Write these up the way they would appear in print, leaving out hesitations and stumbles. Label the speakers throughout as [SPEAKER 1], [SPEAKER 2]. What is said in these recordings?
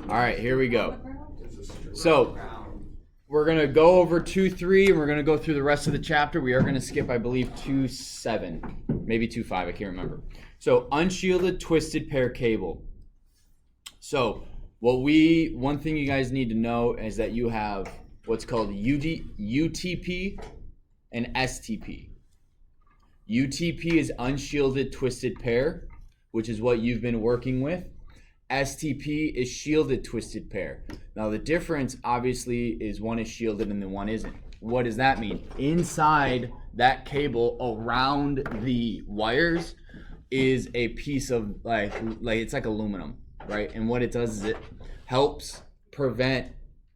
[SPEAKER 1] All right, here we go. So we're going to go over 2.3 and we're going to go through the rest of the chapter. We are going to skip, I believe, 2.7, maybe 2.5, I can't remember. So unshielded twisted pair cable. So one thing you guys need to know is that you have what's called UTP and STP. UTP is unshielded twisted pair, which is what you've been working with. STP is shielded twisted pair. Now the difference obviously is one is shielded and the one isn't. What does that mean? Inside that cable around the wires is a piece of like it's like aluminum, right? And what it does is it helps prevent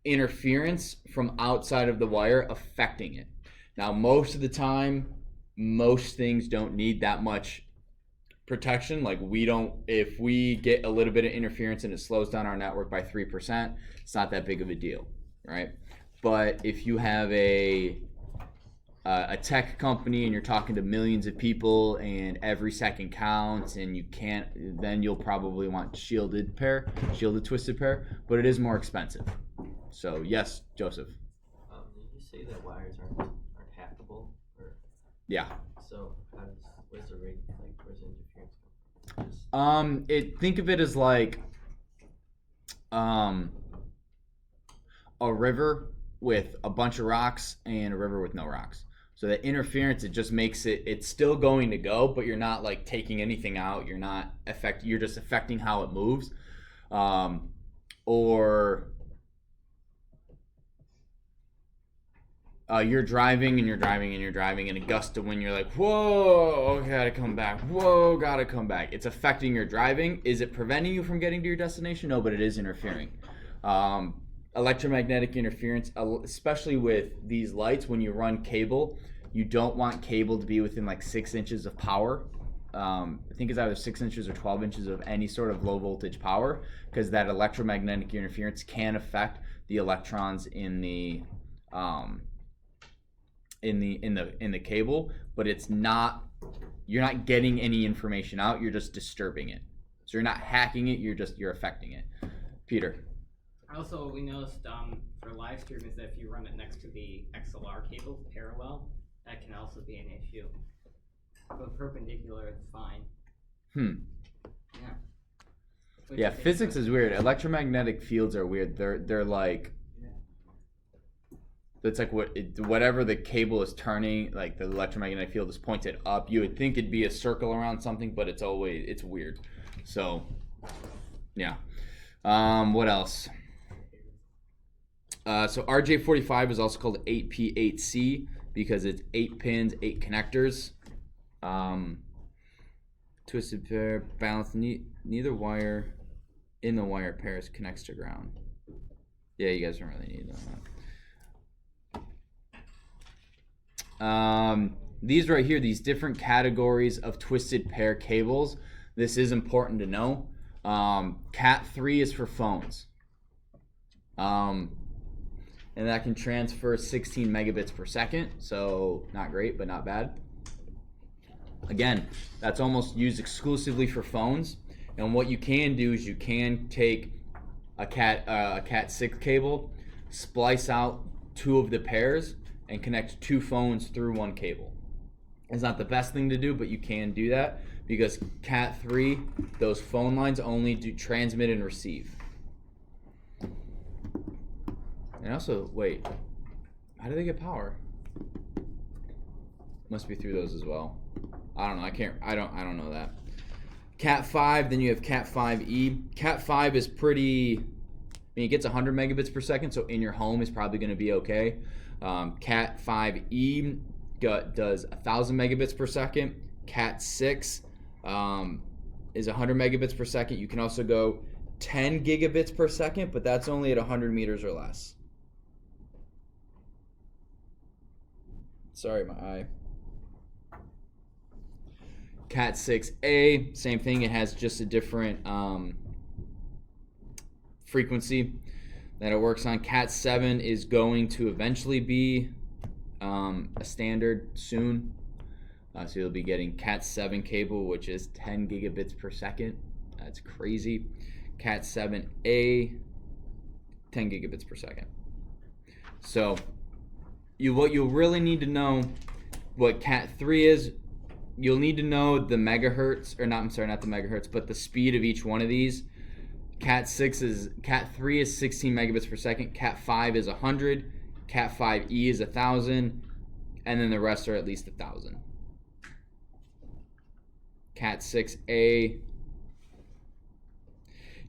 [SPEAKER 1] interference from outside of the wire affecting it. Now most of the time, most things don't need that much protection. Like if we get a little bit of interference and it slows down our network by 3%, it's not that big of a deal, right? But if you have a tech company and you're talking to millions of people and every second counts and you can't, then you'll probably want shielded twisted pair, but it is more expensive. So yes, Joseph.
[SPEAKER 2] Did you say that wires aren't hackable?
[SPEAKER 1] Yeah.
[SPEAKER 2] So where's the rate? Where's the interference come from?
[SPEAKER 1] Think of it as like a river with a bunch of rocks and a river with no rocks. So the interference, it just makes it's still going to go, but you're not like taking anything out. You're just affecting how it moves. You're driving and a gust of wind, you're like, whoa, gotta come back. Whoa, gotta come back. It's affecting your driving. Is it preventing you from getting to your destination? No, but it is interfering. Electromagnetic interference, especially with these lights, when you run cable, you don't want cable to be within like 6 inches of power. I think it's either 6 inches or 12 inches of any sort of low voltage power, because that electromagnetic interference can affect the electrons in the cable, but you're not getting any information out, you're just disturbing it. So you're not hacking it, you're affecting it. Peter.
[SPEAKER 3] Also, we noticed for live stream is that if you run it next to the XLR cables parallel, that can also be an issue. But perpendicular, it's fine. Yeah.
[SPEAKER 1] Physics is weird. Electromagnetic fields are weird. They're like, it's like whatever the cable is turning, like the electromagnetic field is pointed up. You would think it'd be a circle around something, but it's weird. So, yeah. What else? So RJ45 is also called 8P8C because it's 8 pins, 8 connectors. Twisted pair, balanced, neither wire in the wire pairs connects to ground. Yeah, you guys don't really need that. These right here, these different categories of twisted pair cables, this is important to know. Cat 3 is for phones. And that can transfer 16 megabits per second, so not great, but not bad. Again, that's almost used exclusively for phones. And what you can do is you can take a Cat 6 cable, splice out 2 of the pairs, and connect 2 phones through 1 cable. It's not the best thing to do, but you can do that because Cat 3, those phone lines only do transmit and receive. And also, wait, how do they get power? Must be through those as well. I don't know. I don't know that. Cat 5, then you have Cat 5e. Cat 5 is pretty, it gets 100 megabits per second, so in your home is probably going to be okay. Cat 5e does 1,000 megabits per second. Cat 6 is 100 megabits per second. You can also go 10 gigabits per second, but that's only at 100 meters or less. Sorry, my eye. Cat 6a, same thing. It has just a different frequency that it works on. Cat 7 is going to eventually be a standard soon. So you'll be getting Cat 7 cable, which is 10 gigabits per second. That's crazy. Cat 7a 10 gigabits per second. So what you'll really need to know what Cat 3 is, you'll need to know the megahertz, or not the megahertz, but the speed of each one of these. Cat 3 is 16 megabits per second, Cat 5 is 100, Cat 5e is 1,000, and then the rest are at least 1,000. Cat 6a.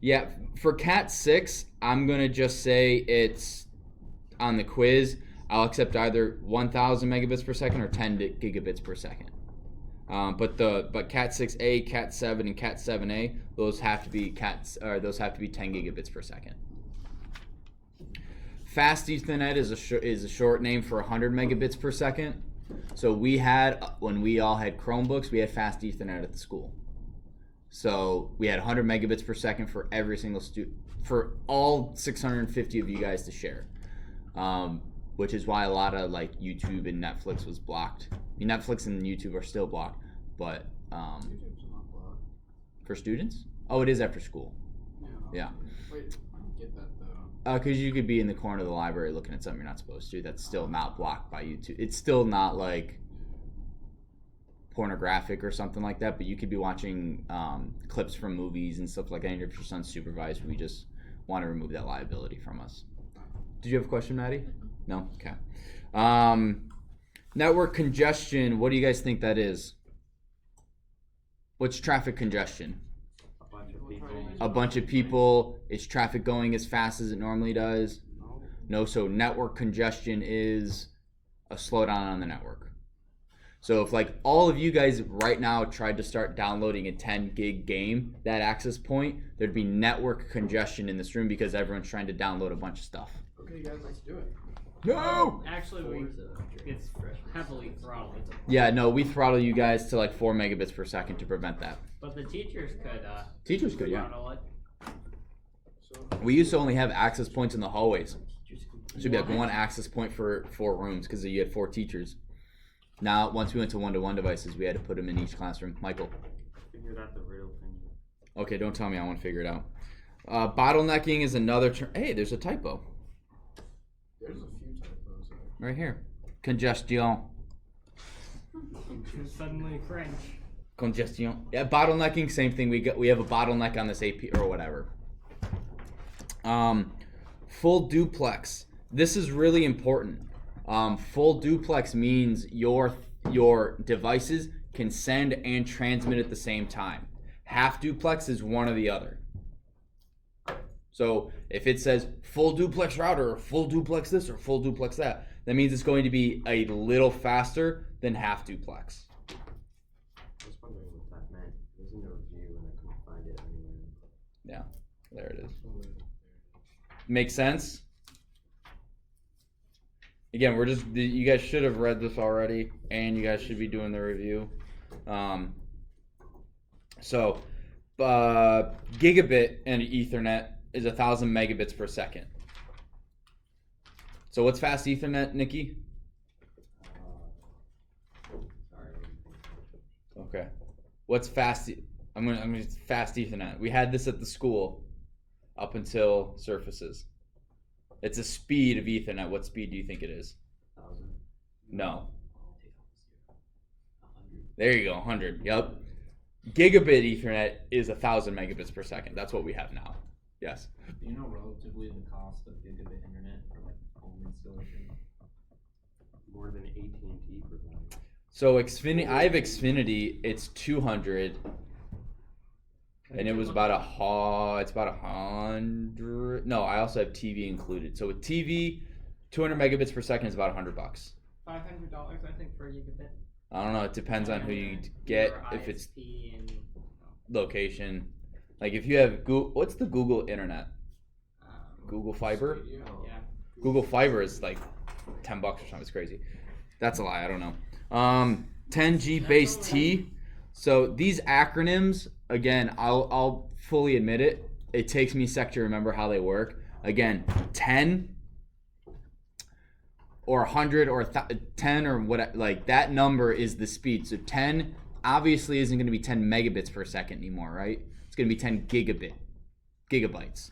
[SPEAKER 1] Yeah, for Cat 6, I'm going to just say it's on the quiz. I'll accept either 1,000 megabits per second or 10 gigabits per second. But Cat 6a, Cat 7, and Cat 7a, those have to be 10 gigabits per second. Fast Ethernet is a short name for 100 megabits per second. So when we all had Chromebooks, we had Fast Ethernet at the school. So we had 100 megabits per second for every single student, for all 650 of you guys to share. Which is why a lot of like YouTube and Netflix was blocked. I mean, Netflix and YouTube are still blocked, but
[SPEAKER 4] YouTube's not blocked.
[SPEAKER 1] for students? Oh, it is after school. Yeah.
[SPEAKER 4] Wait, I don't get that though.
[SPEAKER 1] Because you could be in the corner of the library looking at something you're not supposed to. That's still not blocked by YouTube. It's still not like pornographic or something like that, but you could be watching clips from movies and stuff like that. And if your son's supervised, we just want to remove that liability from us. Did you have a question, Maddie? No? Okay. Network congestion, what do you guys think that is? What's traffic congestion? A bunch of people. Is traffic going as fast as it normally does? No, so network congestion is a slowdown on the network. So if like all of you guys right now tried to start downloading a 10 gig game, that access point, there'd be network congestion in this room because everyone's trying to download a bunch of stuff.
[SPEAKER 4] Okay, guys, let's do it.
[SPEAKER 1] No!
[SPEAKER 3] Actually, it's heavily throttled.
[SPEAKER 1] Yeah, no, we throttle you guys to like 4 megabits per second to prevent that.
[SPEAKER 3] But the teachers could.
[SPEAKER 1] Teachers could, yeah.
[SPEAKER 3] Throttle it.
[SPEAKER 4] So
[SPEAKER 1] We used to only have access points in the hallways. So it'd be like one access point for 4 rooms because you had 4 teachers. Now, once we went to one-to-one devices, we had to put them in each classroom. Michael.
[SPEAKER 2] Figured out the riddle thing.
[SPEAKER 1] Okay, don't tell me. I want to figure it out. Bottlenecking is another term. Hey, there's a typo.
[SPEAKER 4] there's a few typos there.
[SPEAKER 1] Right here. Congestion.
[SPEAKER 3] Suddenly French.
[SPEAKER 1] Congestion. Yeah, bottlenecking, same thing. We have a bottleneck on this AP or whatever. Full duplex. This is really important. Full duplex means your devices can send and transmit at the same time. Half duplex is one or the other. So if it says full duplex router or full duplex this or full duplex that, that means it's going to be a little faster than half duplex.
[SPEAKER 2] I was wondering what that meant. It was in the review and I couldn't find it anywhere.
[SPEAKER 1] Yeah, there it is. Makes sense? Again, you guys should have read this already, and you guys should be doing the review. Gigabit and Ethernet is 1,000 megabits per second. So what's fast Ethernet, Nikki?
[SPEAKER 2] Sorry.
[SPEAKER 1] Okay. What's fast? I'm gonna fast Ethernet. We had this at the school up until surfaces. It's a speed of Ethernet. What speed do you think it is?
[SPEAKER 2] 1,000.
[SPEAKER 1] No.
[SPEAKER 2] 100.
[SPEAKER 1] There you go, 100. Yep. Gigabit Ethernet is 1,000 megabits per second. That's what we have now. Yes.
[SPEAKER 5] Do you know relatively the cost of gigabit internet for like home installation?
[SPEAKER 2] More than AT&T provides.
[SPEAKER 1] So I have Xfinity. It's 200, and it was about it's about 100. No, I also have TV included. So with TV, 200 megabits per second is about $100.
[SPEAKER 3] $500, I think, for a gigabit.
[SPEAKER 1] I don't know. It depends on who you get.
[SPEAKER 3] Your
[SPEAKER 1] If it's
[SPEAKER 3] ISP and
[SPEAKER 1] location, like if you have Google, what's the Google internet? Google Fiber.
[SPEAKER 4] Yeah.
[SPEAKER 3] yeah.
[SPEAKER 1] Google Fiber is like $10 or something. It's crazy. That's a lie. I don't know. 10G base T. So these acronyms, again, I'll fully admit it. It takes me a sec to remember how they work. Again, 10 or 100 or 10 or what, like that number is the speed. So 10 obviously isn't going to be 10 megabits per second anymore, right? It's going to be 10 gigabytes.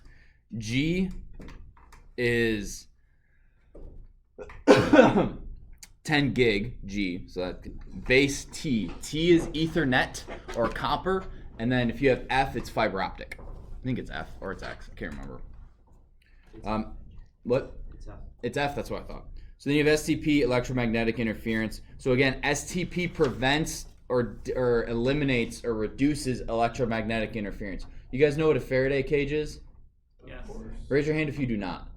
[SPEAKER 1] G is 10 gig G, so that base T. T is Ethernet or copper, and then if you have F, it's fiber optic. I think it's F or it's X. I can't remember. What?
[SPEAKER 2] It's up.
[SPEAKER 1] It's F. That's what I thought. So then you have STP, electromagnetic interference. So again, STP prevents or eliminates or reduces electromagnetic interference. You guys know what a Faraday cage is?
[SPEAKER 3] Yes.
[SPEAKER 1] Raise your hand if you do not.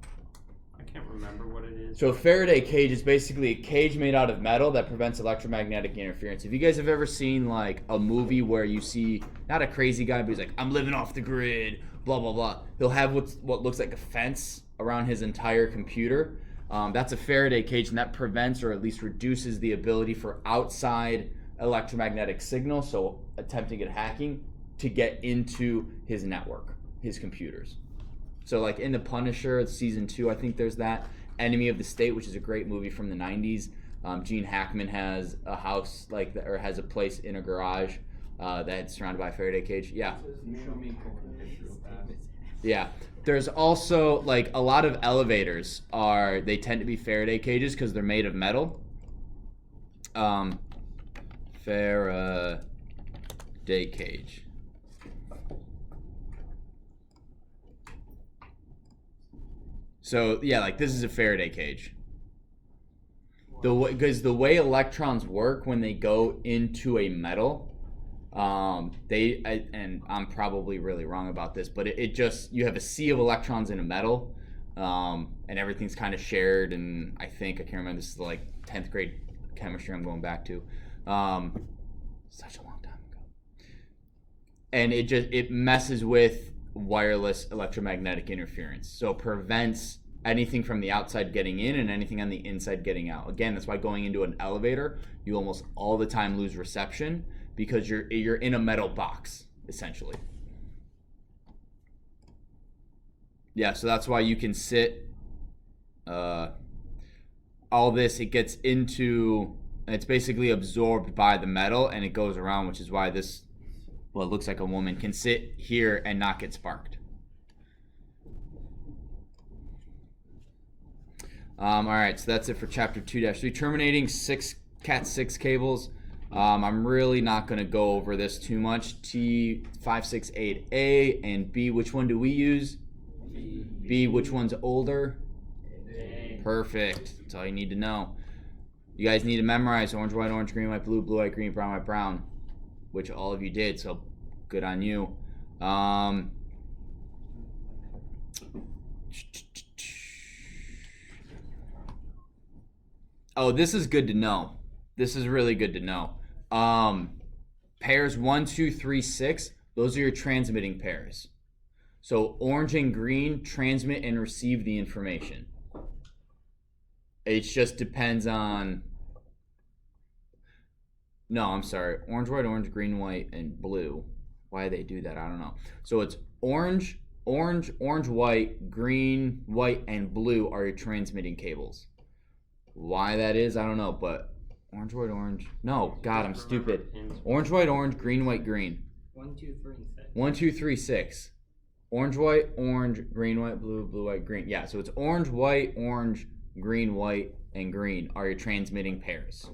[SPEAKER 2] I can't remember what it is.
[SPEAKER 1] So a Faraday cage is basically a cage made out of metal that prevents electromagnetic interference. If you guys have ever seen like a movie where you see not a crazy guy, but he's like, I'm living off the grid, blah blah blah. He'll have what looks like a fence around his entire computer. That's a Faraday cage, and that prevents or at least reduces the ability for outside electromagnetic signal, so attempting at hacking, to get into his network, his computers. So like in The Punisher, season 2, I think there's that. Enemy of the State, which is a great movie from the 90s. Gene Hackman has a house like that, or has a place in a garage that's surrounded by a Faraday cage. Yeah.
[SPEAKER 5] You show me pulling a picture real fast.
[SPEAKER 1] Yeah. There's also like a lot of elevators they tend to be Faraday cages because they're made of metal. Faraday cage. So yeah, like this is a Faraday cage. Because the way electrons work when they go into a metal, and I'm probably really wrong about this, but it just, you have a sea of electrons in a metal, and everything's kind of shared. And I can't remember, this is like 10th grade chemistry I'm going back to, such a long time ago. And it messes with wireless electromagnetic interference, so it prevents anything from the outside getting in and anything on the inside getting out. Again, that's why going into an elevator, you almost all the time lose reception, because you're in a metal box essentially. Yeah, so that's why you can sit all this, it gets into, it's basically absorbed by the metal and it goes around, which is why this, well, it looks like a woman, can sit here and not get sparked. All right, so that's it for chapter 2-3. Terminating Cat 6 cables. I'm really not going to go over this too much. T568A and B, which one do we use? B, which one's older?
[SPEAKER 2] A.
[SPEAKER 1] Perfect. That's all you need to know. You guys need to memorize orange, white, green, white, blue, blue, white, green, brown, white, brown, which all of you did, so good on you. Oh, this is good to know. This is really good to know. Pairs 1, 2, 3, 6, those are your transmitting pairs. So orange and green transmit and receive the information. It just depends on... No, I'm sorry. Orange, white, green, white, and blue. Why they do that, I don't know. So it's orange, white, green, white, and blue are your transmitting cables. Why that is, I don't know, but orange, white, orange. No, God, I'm stupid. Orange, white, green, white, green.
[SPEAKER 3] 1, 2, 3, and 6.
[SPEAKER 1] 1, 2, 3, 6. Orange, white, green, white, blue, blue, white, green. Yeah, so it's orange, white, green, white, and green are your transmitting pairs.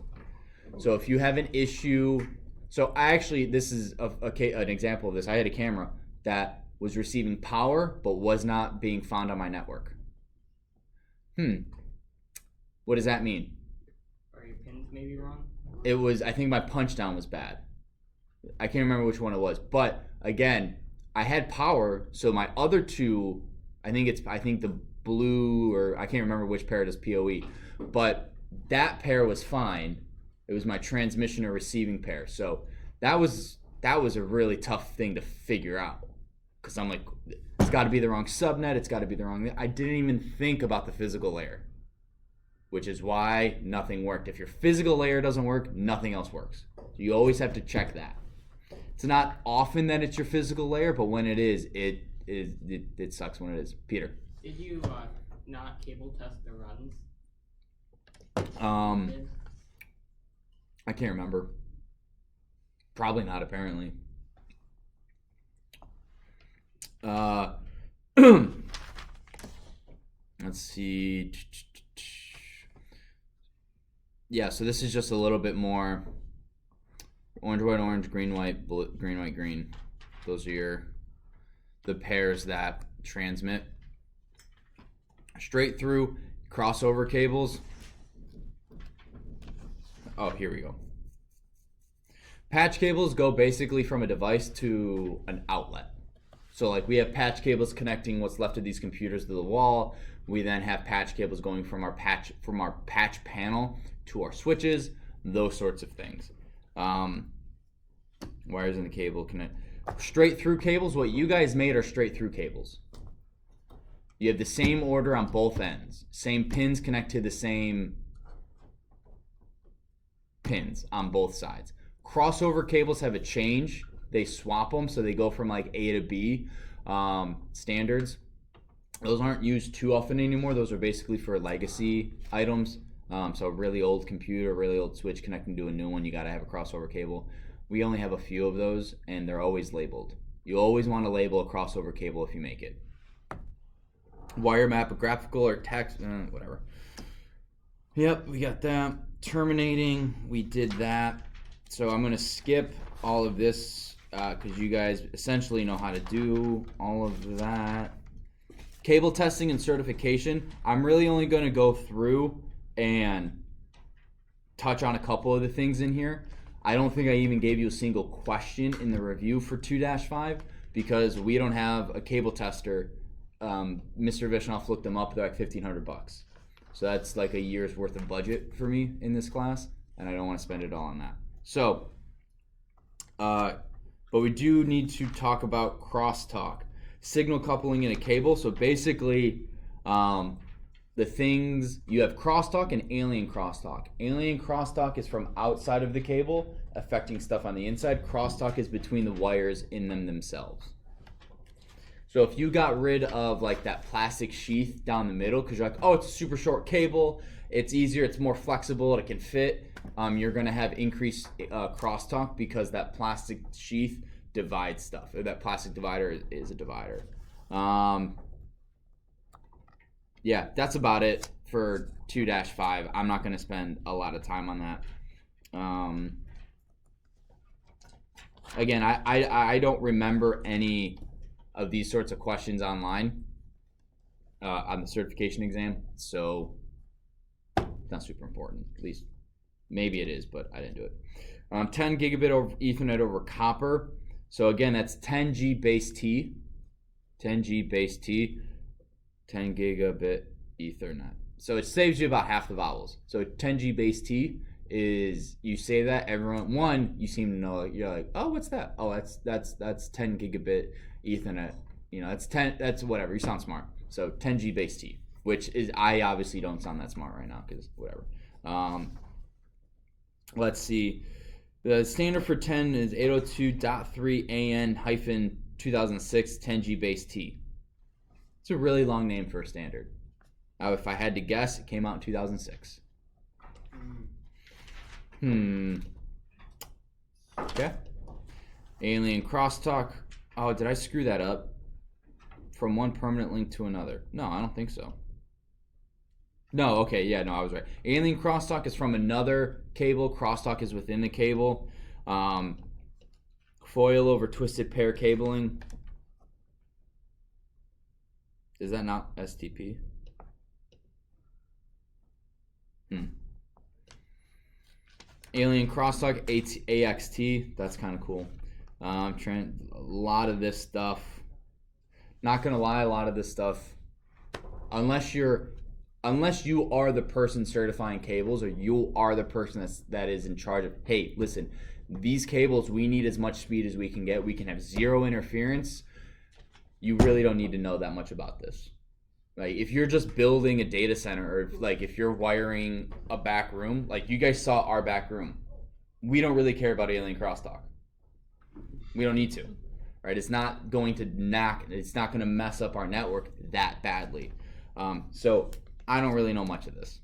[SPEAKER 1] So if you have an issue, so this is an example of this. I had a camera that was receiving power but was not being found on my network. What does that mean?
[SPEAKER 3] Are your pins maybe wrong?
[SPEAKER 1] It was, I think my punch down was bad. I can't remember which one it was, but again, I had power, so my other two, I think the blue, or I can't remember which pair it is, PoE, but that pair was fine. It was my transmission or receiving pair. So that was a really tough thing to figure out, because I'm like, it's got to be the wrong subnet, it's got to be the wrong. I didn't even think about the physical layer, which is why nothing worked. If your physical layer doesn't work, nothing else works. So you always have to check that. It's not often that it's your physical layer, but when it is, it sucks when it is. Peter.
[SPEAKER 3] Did you not cable test the runs?
[SPEAKER 1] I can't remember. Probably not, apparently. Let's Let's see. Yeah, so this is just a little bit more orange, white, orange, green, white, blue, green, white, green. Those are the pairs that transmit. Straight through crossover cables. Oh, here we go. Patch cables go basically from a device to an outlet. So like we have patch cables connecting what's left of these computers to the wall. We then have patch cables going from our patch panel to our switches, those sorts of things. Wires in the cable connect. Straight through cables, what you guys made are straight through cables. You have the same order on both ends. Same pins connect to the same pins on both sides. Crossover cables have a change. They swap them, so they go from like A to B standards. Those aren't used too often anymore. Those are basically for legacy items. So a really old computer, really old switch connecting to a new one, you gotta have a crossover cable. We only have a few of those, and they're always labeled. You always want to label a crossover cable if you make it. Wire map, a graphical or text, whatever. Yep, we got that. Terminating, we did that. So I'm gonna skip all of this because you guys essentially know how to do all of that. Cable testing and certification, I'm really only gonna go through and touch on a couple of the things in here. I don't think I even gave you a single question in the review for 2-5 because we don't have a cable tester. Mr. Vishnoff looked them up, they're like $1,500. So that's like a year's worth of budget for me in this class, and I don't want to spend it all on that. So, but we do need to talk about crosstalk. Signal coupling in a cable. So basically, the things, you have crosstalk and alien crosstalk. Alien crosstalk is from outside of the cable, affecting stuff on the inside. Crosstalk is between the wires in them themselves. So if you got rid of like that plastic sheath down the middle, because you're like, oh, it's a super short cable, it's easier, it's more flexible, it can fit, you're gonna have increased crosstalk because that plastic sheath divides stuff. Or that plastic divider is a divider. Yeah, that's about it for 2-5. I'm not gonna spend a lot of time on that. Again, I don't remember any of these sorts of questions online on the certification exam, so it's not super important. At least maybe it is, but I didn't do it. 10 gigabit over Ethernet over copper. So again, that's 10G base T, 10G base T, 10 gigabit Ethernet. So it saves you about half the vowels. So 10G base T is, you say that, everyone, one, you seem to know, you're like, oh, what's that? Oh, that's 10 gigabit Ethernet. You know, that's 10, that's whatever, you sound smart. So 10G base T, which is, I obviously don't sound that smart right now because whatever. Let's see. The standard for 10 is 802.3 AN-2006 10G base T. It's a really long name for a standard. Now, if I had to guess, it came out in 2006. Okay. Alien crosstalk. Oh, did I screw that up? From one permanent link to another. No, I don't think so. No, okay, yeah, no, I was right. Alien crosstalk is from another cable. Crosstalk is within the cable. Foil over twisted pair cabling. Is that not STP? Alien crosstalk AXT. That's kind of cool. A lot of this stuff. Not gonna lie, a lot of this stuff, unless you are the person certifying cables, or you are the person that is in charge of, hey, listen, these cables, we need as much speed as we can get. We can have zero interference. You really don't need to know that much about this. Like, if you're just building a data center, or if you're wiring a back room, like you guys saw our back room, we don't really care about alien crosstalk. We don't need to, right? It's not going to it's not going to mess up our network that badly. So I don't really know much of this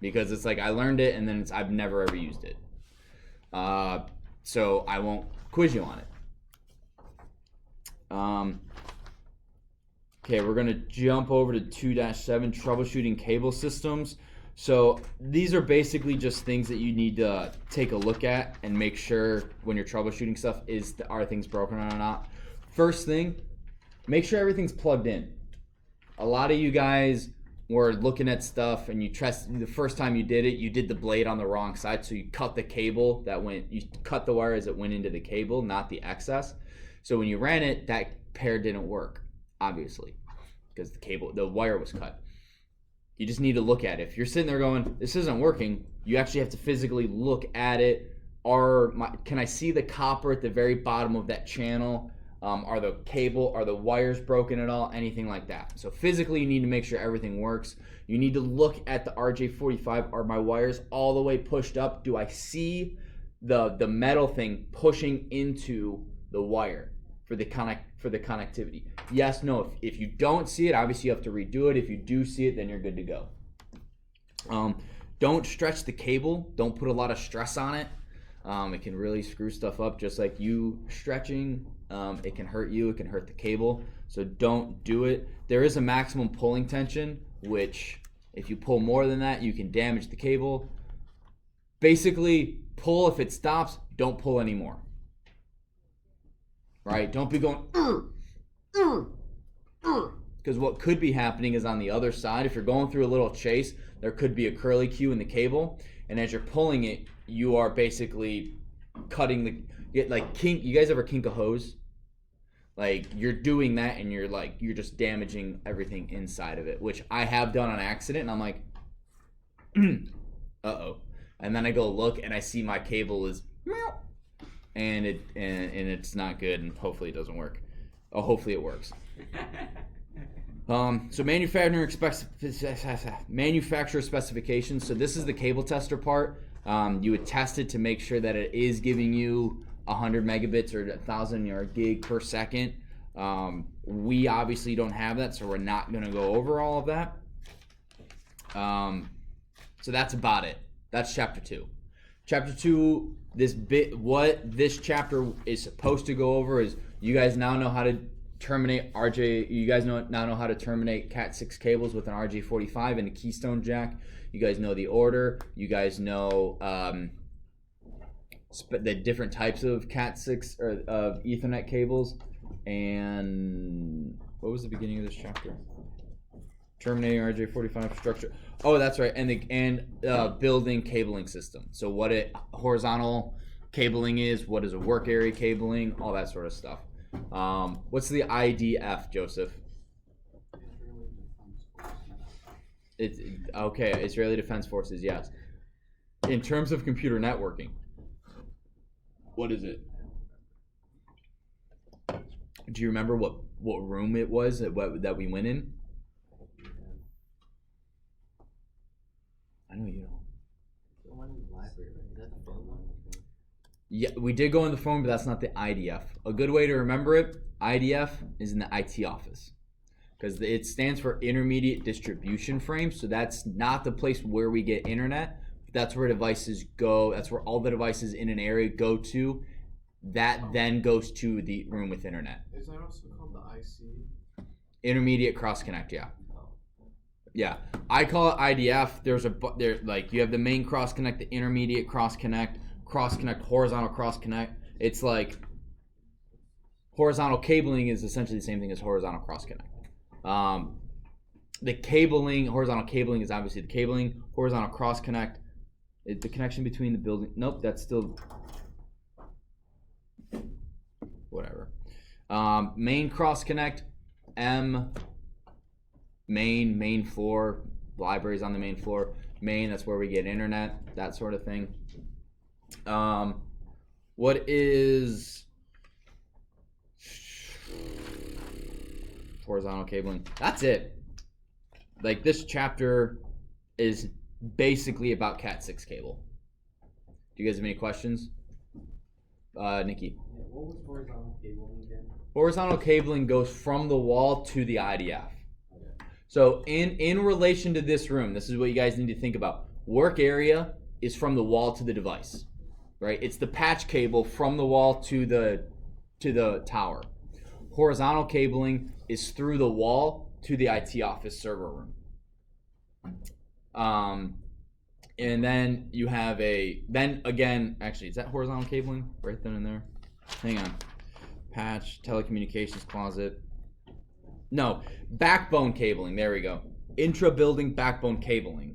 [SPEAKER 1] because it's like I learned it and then I've never ever used it. So I won't quiz you on it. Okay, we're gonna jump over to 2-7, troubleshooting cable systems. So these are basically just things that you need to take a look at and make sure when you're troubleshooting stuff are things broken or not. First thing, make sure everything's plugged in. A lot of you guys were looking at stuff and the first time you did it, you did the blade on the wrong side, so you cut the cable you cut the wire as it went into the cable, not the excess. So when you ran it, that pair didn't work, obviously, because the wire was cut. You just need to look at it. If you're sitting there going, this isn't working, you actually have to physically look at it. Can I see the copper at the very bottom of that channel? Are the wires broken at all? Anything like that. So physically, you need to make sure everything works. You need to look at the RJ45. Are my wires all the way pushed up? Do I see the metal thing pushing into the wire for the connectivity? Yes, no. If you don't see it, obviously you have to redo it. If you do see it, then you're good to go. Don't stretch the cable. Don't put a lot of stress on it. It can really screw stuff up, just like you stretching. It can hurt you. It can hurt the cable. So don't do it. There is a maximum pulling tension, which if you pull more than that, you can damage the cable. Basically, pull. If it stops, don't pull anymore. Right? Don't be going, because what could be happening is on the other side, if you're going through a little chase, there could be a curly cue in the cable, and as you're pulling it, you are basically cutting you guys ever kink a hose? Like, you're doing that and you're just damaging everything inside of it, which I have done on accident, and I'm like, uh-oh. And then I go look and I see my cable is and it's not good, and hopefully it doesn't work. Oh, hopefully it works. So manufacturer specifications. So this is the cable tester part. You would test it to make sure that it is giving you 100 megabits or 1,000 or a gig per second. We obviously don't have that, so we're not going to go over all of that. So that's about it. That's chapter 2. Chapter 2, what this chapter is supposed to go over is you guys now know how to terminate you guys now know how to terminate Cat 6 cables with an RJ45 and a keystone jack. You guys know the order. You guys know the different types of Cat 6 or of Ethernet cables. And what was the beginning of this chapter? Terminating RJ45 structure. Oh, that's right. And building cabling system. So what horizontal cabling is, what is a work area cabling, all that sort of stuff. What's the IDF, Joseph? It's okay. Israeli Defense Forces. Yes. In terms of computer networking, what is it? Do you remember what room it was that we went in? I know you know.
[SPEAKER 2] The one in the library, right? Is that the phone one?
[SPEAKER 1] Yeah, we did go in the phone, but that's not the IDF. A good way to remember it, IDF is in the IT office, because it stands for Intermediate Distribution Frame. So that's not the place where we get internet. That's where devices go. That's where all the devices in an area go to. That then goes to the room with internet.
[SPEAKER 4] Is that also called the IC?
[SPEAKER 1] Intermediate Cross Connect, yeah. Yeah, I call it IDF. You have the main cross connect, the intermediate cross connect, horizontal cross connect. It's like horizontal cabling is essentially the same thing as horizontal cross connect. The cabling, horizontal cabling is obviously the cabling. Horizontal cross connect is the connection between the building. Nope, that's still whatever. Main cross connect, main floor, libraries on the main floor. Main, that's where we get internet, that sort of thing. What is horizontal cabling? That's it. Like, this chapter is basically about Cat 6 cable. Do you guys have any questions? Nikki.
[SPEAKER 2] Yeah, what was horizontal cabling again?
[SPEAKER 1] Horizontal cabling goes from the wall to the IDF. So in relation to this room, this is what you guys need to think about. Work area is from the wall to the device, right? It's the patch cable from the wall to the tower. Horizontal cabling is through the wall to the IT office server room. And then you have actually, is that horizontal cabling right then and there? Hang on. Patch, telecommunications closet. No, backbone cabling. There we go. Intra-building backbone cabling.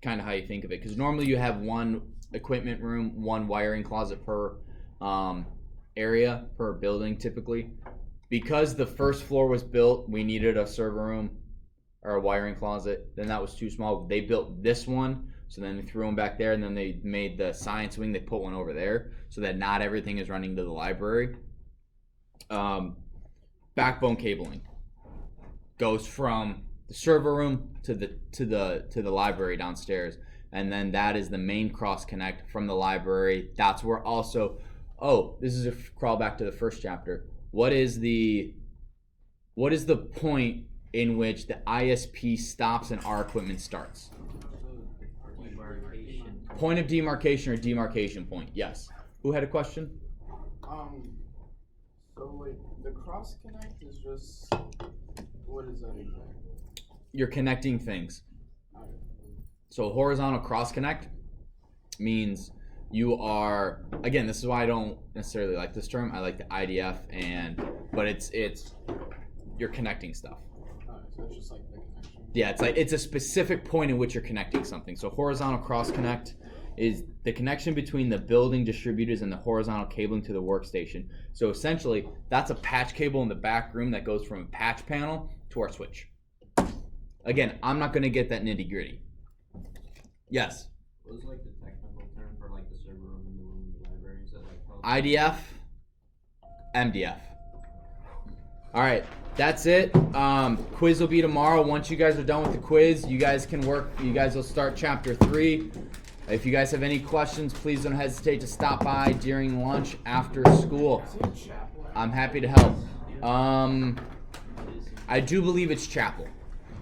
[SPEAKER 1] Kind of how you think of it. Because normally you have one equipment room, one wiring closet per area, per building typically. Because the first floor was built, we needed a server room or a wiring closet. Then that was too small. They built this one, so then they threw them back there, and then they made the science wing. They put one over there, so that not everything is running to the library. Backbone cabling goes from the server room to the library downstairs, and then that is the main cross connect from the library. That's where also, this is a crawl back to the first chapter. What is the point in which the ISP stops and our equipment starts?
[SPEAKER 2] Demarcation.
[SPEAKER 1] Point of demarcation or demarcation point. Yes. Who had a question?
[SPEAKER 4] So like the cross connect is just, what is that exactly?
[SPEAKER 1] You're connecting things. So horizontal cross connect means you are, again, this is why I don't necessarily like this term. I like the IDF, but it's you're connecting stuff.
[SPEAKER 4] So it's just like the connection.
[SPEAKER 1] Yeah, it's a specific point in which you're connecting something. So horizontal cross connect is the connection between the building distributors and the horizontal cabling to the workstation. So essentially, that's a patch cable in the back room that goes from a patch panel to our switch. Again, I'm not going to get that nitty gritty. Yes.
[SPEAKER 5] What was like the technical term for like the server room and the room in the library? Is that like
[SPEAKER 1] IDF, MDF. All right, that's it. Quiz will be tomorrow. Once you guys are done with the quiz, you guys can work. You guys will start chapter 3. If you guys have any questions, please don't hesitate to stop by during lunch after school. I'm happy to help. I do believe it's chapel.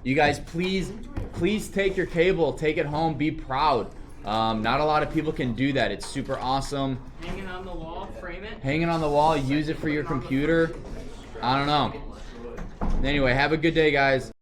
[SPEAKER 1] You guys, please take your cable, take it home, be proud. Not a lot of people can do that. It's super awesome.
[SPEAKER 3] Hanging on the wall, frame it.
[SPEAKER 1] Hanging on the wall, use it for your computer. I don't know. Anyway, have a good day, guys.